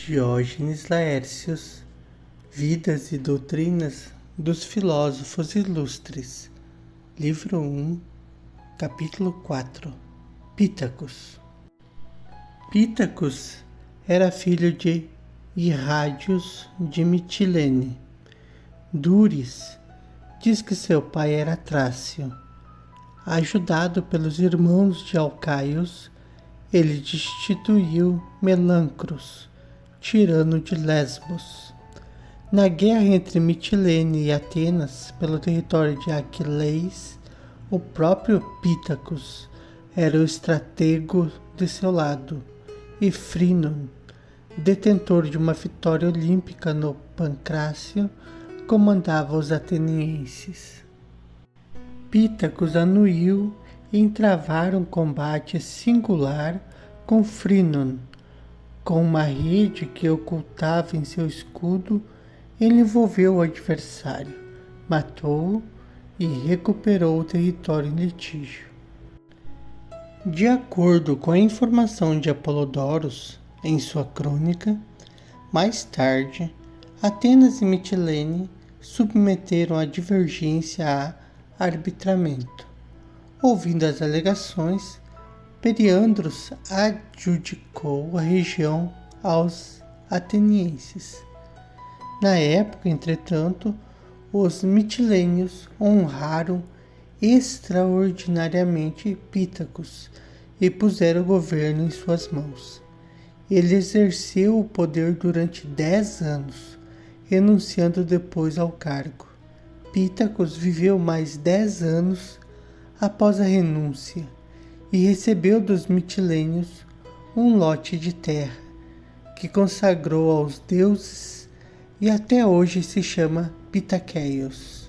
Diógenes Laércios, Vidas e Doutrinas dos Filósofos Ilustres, Livro 1, Capítulo 4, Pítacos. Pítacos era filho de Irrádios de Mitilene. Dures diz que seu pai era Trácio. Ajudado pelos irmãos de Alcaios, ele destituiu Melancros, tirano de Lesbos. Na guerra entre Mitilene e Atenas, pelo território de Aquileis, o próprio Pítacos era o estratego de seu lado, e Frínon, detentor de uma vitória olímpica no Pancrácio, comandava os atenienses. Pítacos anuiu e entravaram um combate singular com Frínon. Com uma rede que ocultava em seu escudo, ele envolveu o adversário, matou-o e recuperou o território em litígio. De acordo com a informação de Apolodoros em sua crônica, mais tarde, Atenas e Mitilene submeteram a divergência a arbitramento. Ouvindo as alegações, Periandros adjudicou a região aos atenienses. Na época, entretanto, os mitilênios honraram extraordinariamente Pítacos e puseram o governo em suas mãos. Ele exerceu o poder durante 10 anos, renunciando depois ao cargo. Pítacos viveu mais 10 anos após a renúncia e recebeu dos mitilênios um lote de terra que consagrou aos deuses e até hoje se chama Pitaqueios.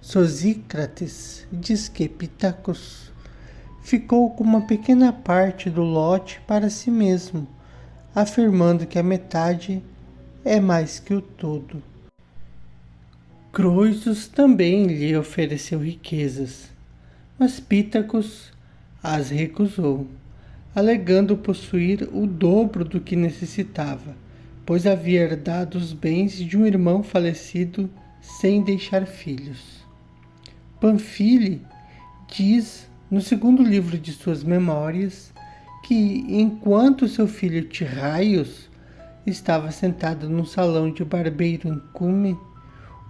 Sosícrates diz que Pítacos ficou com uma pequena parte do lote para si mesmo, afirmando que a metade é mais que o todo. Croesus também lhe ofereceu riquezas, mas Pítacos as recusou, alegando possuir o dobro do que necessitava, pois havia herdado os bens de um irmão falecido sem deixar filhos. Panfile diz, no segundo livro de suas memórias, que enquanto seu filho Tirraios estava sentado num salão de barbeiro em Cume,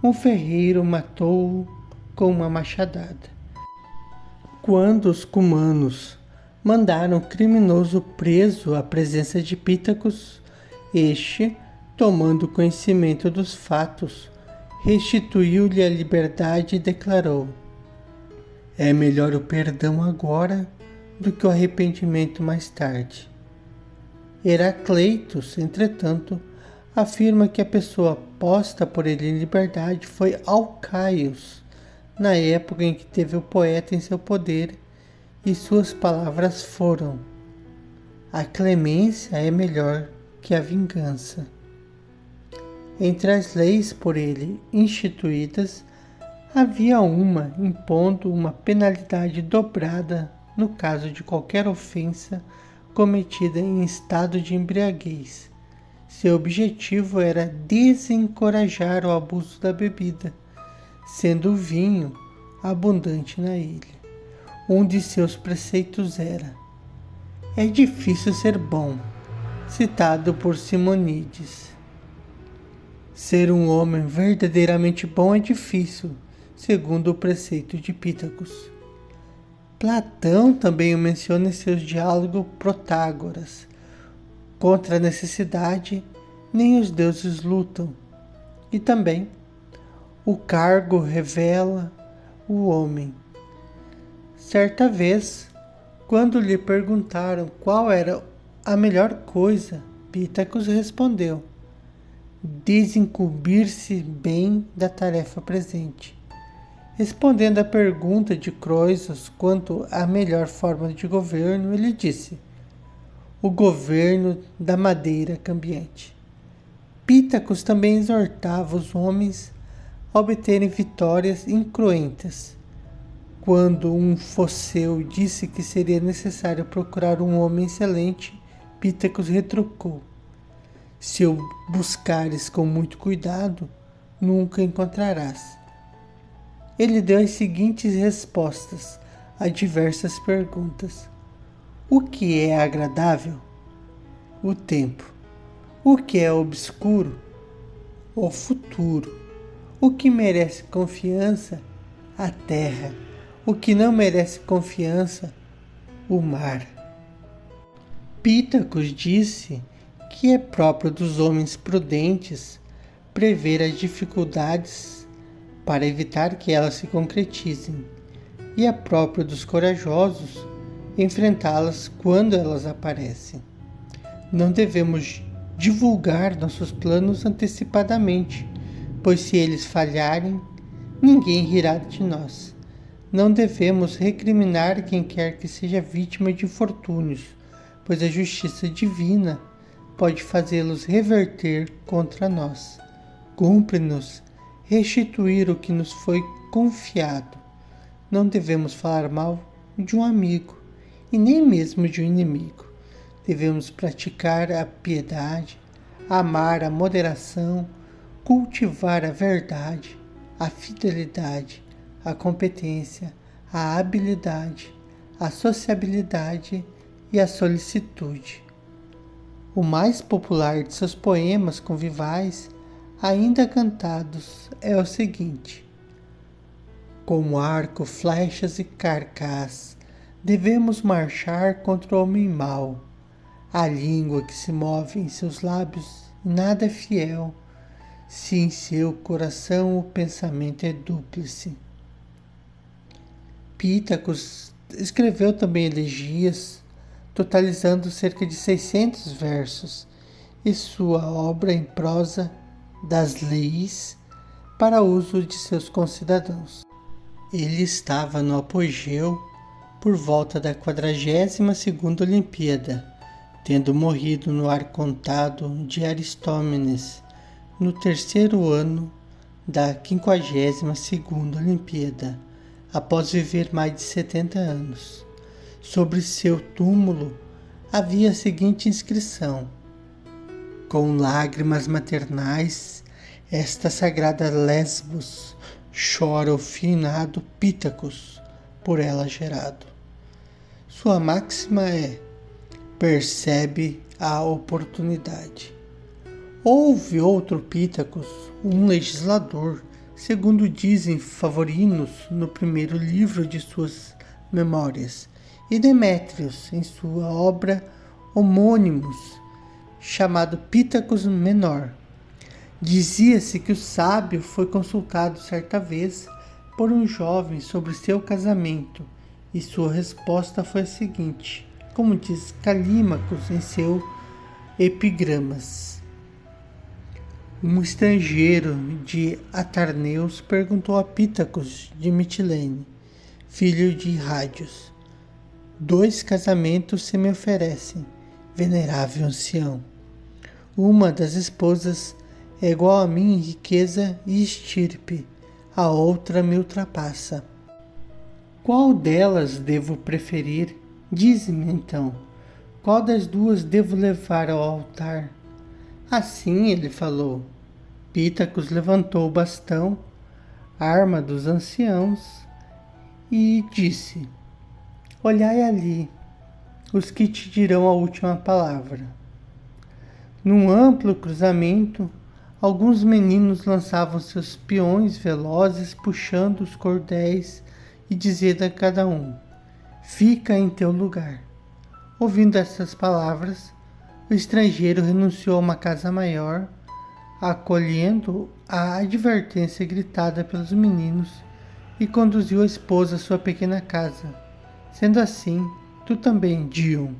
um ferreiro matou-o com uma machadada. Quando os cumanos mandaram o criminoso preso à presença de Pítacos, este, tomando conhecimento dos fatos, restituiu-lhe a liberdade e declarou: "É melhor o perdão agora do que o arrependimento mais tarde." Heracleitos, entretanto, afirma que a pessoa posta por ele em liberdade foi Alcaios, na época em que teve o poeta em seu poder, e suas palavras foram: "A clemência é melhor que a vingança." Entre as leis por ele instituídas, havia uma impondo uma penalidade dobrada no caso de qualquer ofensa cometida em estado de embriaguez. Seu objetivo era desencorajar o abuso da bebida, sendo o vinho abundante na ilha. Um de seus preceitos era: "É difícil ser bom", citado por Simonides. Ser um homem verdadeiramente bom é difícil, segundo o preceito de Pítacos. Platão também o menciona em seus diálogos Protágoras. Contra a necessidade, nem os deuses lutam. E também, o cargo revela o homem. Certa vez, quando lhe perguntaram qual era a melhor coisa, Pítacos respondeu: "Desincumbir-se bem da tarefa presente." Respondendo à pergunta de Croesus quanto à melhor forma de governo, ele disse: "O governo da madeira cambiante." Pítacos também exortava os homens a obterem vitórias incruentas. Quando um Foceu disse que seria necessário procurar um homem excelente, Pítacos retrucou: Se o buscares com muito cuidado, nunca encontrarás. Ele deu as seguintes respostas a diversas perguntas. O que é agradável? O tempo. O que é obscuro? O futuro. O que merece confiança? A terra. O que não merece confiança? O mar. Pitacus disse que é próprio dos homens prudentes prever as dificuldades para evitar que elas se concretizem, e é próprio dos corajosos enfrentá-las quando elas aparecem. Não devemos divulgar nossos planos antecipadamente, pois se eles falharem, ninguém rirá de nós. Não devemos recriminar quem quer que seja vítima de infortúnios, pois a justiça divina pode fazê-los reverter contra nós. Cumpre-nos restituir o que nos foi confiado. Não devemos falar mal de um amigo e nem mesmo de um inimigo. Devemos praticar a piedade, amar a moderação, cultivar a verdade, a fidelidade, a competência, a habilidade, a sociabilidade e a solicitude. O mais popular de seus poemas convivais, ainda cantados, é o seguinte: com arco, flechas e carcaz, devemos marchar contra o homem mau. A língua que se move em seus lábios nada é fiel, se em seu coração o pensamento é dúplice. Pitacus escreveu também elegias, totalizando cerca de 600 versos, e sua obra em prosa das leis para uso de seus concidadãos. Ele estava no apogeu por volta da 42ª Olimpíada, tendo morrido no arcontado de Aristómenes, no terceiro ano da 52ª Olimpíada, após viver mais de 70 anos. Sobre seu túmulo havia a seguinte inscrição: com lágrimas maternais, esta sagrada Lesbos chora o finado Pitacus, por ela gerado. Sua máxima é: percebe a oportunidade. Houve outro Pitacus, um legislador, segundo dizem Favorinos no primeiro livro de suas Memórias, e Demétrios em sua obra Homônimos, chamado Pitacus Menor. Dizia-se que o sábio foi consultado certa vez por um jovem sobre seu casamento, e sua resposta foi a seguinte, como diz Calímacos em seu Epigramas. Um estrangeiro de Atarneus perguntou a Pitacus de Mitilene, filho de Rádios: 2 casamentos se me oferecem, venerável ancião. Uma das esposas é igual a mim em riqueza e estirpe, a outra me ultrapassa. Qual delas devo preferir? Dize-me então, qual das duas devo levar ao altar? Assim ele falou. Pitacus levantou o bastão, arma dos anciãos, e disse: olhai ali, os que te dirão a última palavra. Num amplo cruzamento, alguns meninos lançavam seus peões velozes, puxando os cordéis e dizendo a cada um: fica em teu lugar. Ouvindo essas palavras, o estrangeiro renunciou a uma casa maior, acolhendo a advertência gritada pelos meninos, e conduziu a esposa à sua pequena casa. Sendo assim, tu também, Dion,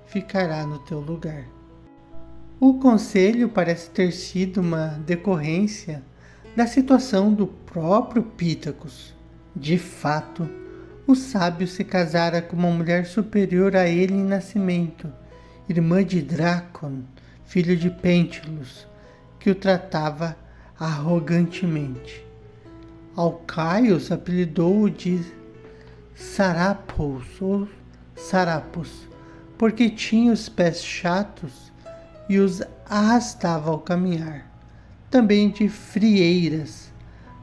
ficará no teu lugar. O conselho parece ter sido uma decorrência da situação do próprio Pitacus. De fato, o sábio se casara com uma mulher superior a ele em nascimento, irmã de Drácon, filho de Pentilus, que o tratava arrogantemente. Alcaios apelidou-o de Sarapos ou Sarapos, porque tinha os pés chatos e os arrastava ao caminhar. Também de frieiras,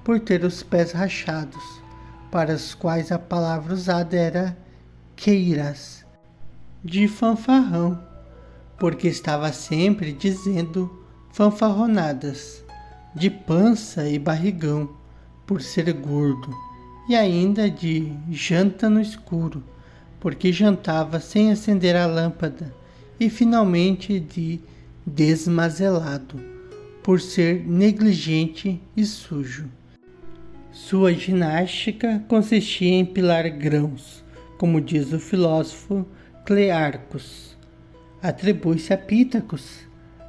por ter os pés rachados, para os quais a palavra usada era queiras. De fanfarrão, porque estava sempre dizendo fanfarronadas. De pança e barrigão, por ser gordo. E ainda de janta no escuro, porque jantava sem acender a lâmpada. E finalmente de desmazelado, por ser negligente e sujo. Sua ginástica consistia em pilar grãos, como diz o filósofo Clearcus. Atribui-se a Pitacus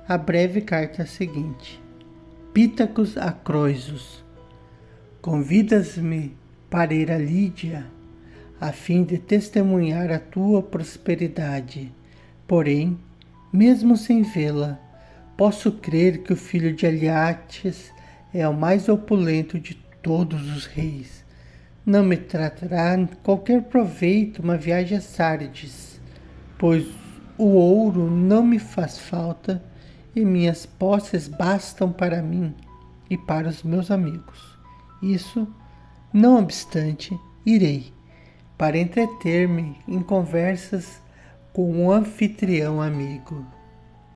a breve carta seguinte. Pitacus a Croesus. Convidas-me para ir a Lídia, a fim de testemunhar a tua prosperidade. Porém, mesmo sem vê-la, posso crer que o filho de Aliates é o mais opulento de todos os reis. Não me tratará qualquer proveito uma viagem a Sardes, pois o ouro não me faz falta e minhas posses bastam para mim e para os meus amigos. Isso, não obstante, irei, para entreter-me em conversas com um anfitrião amigo.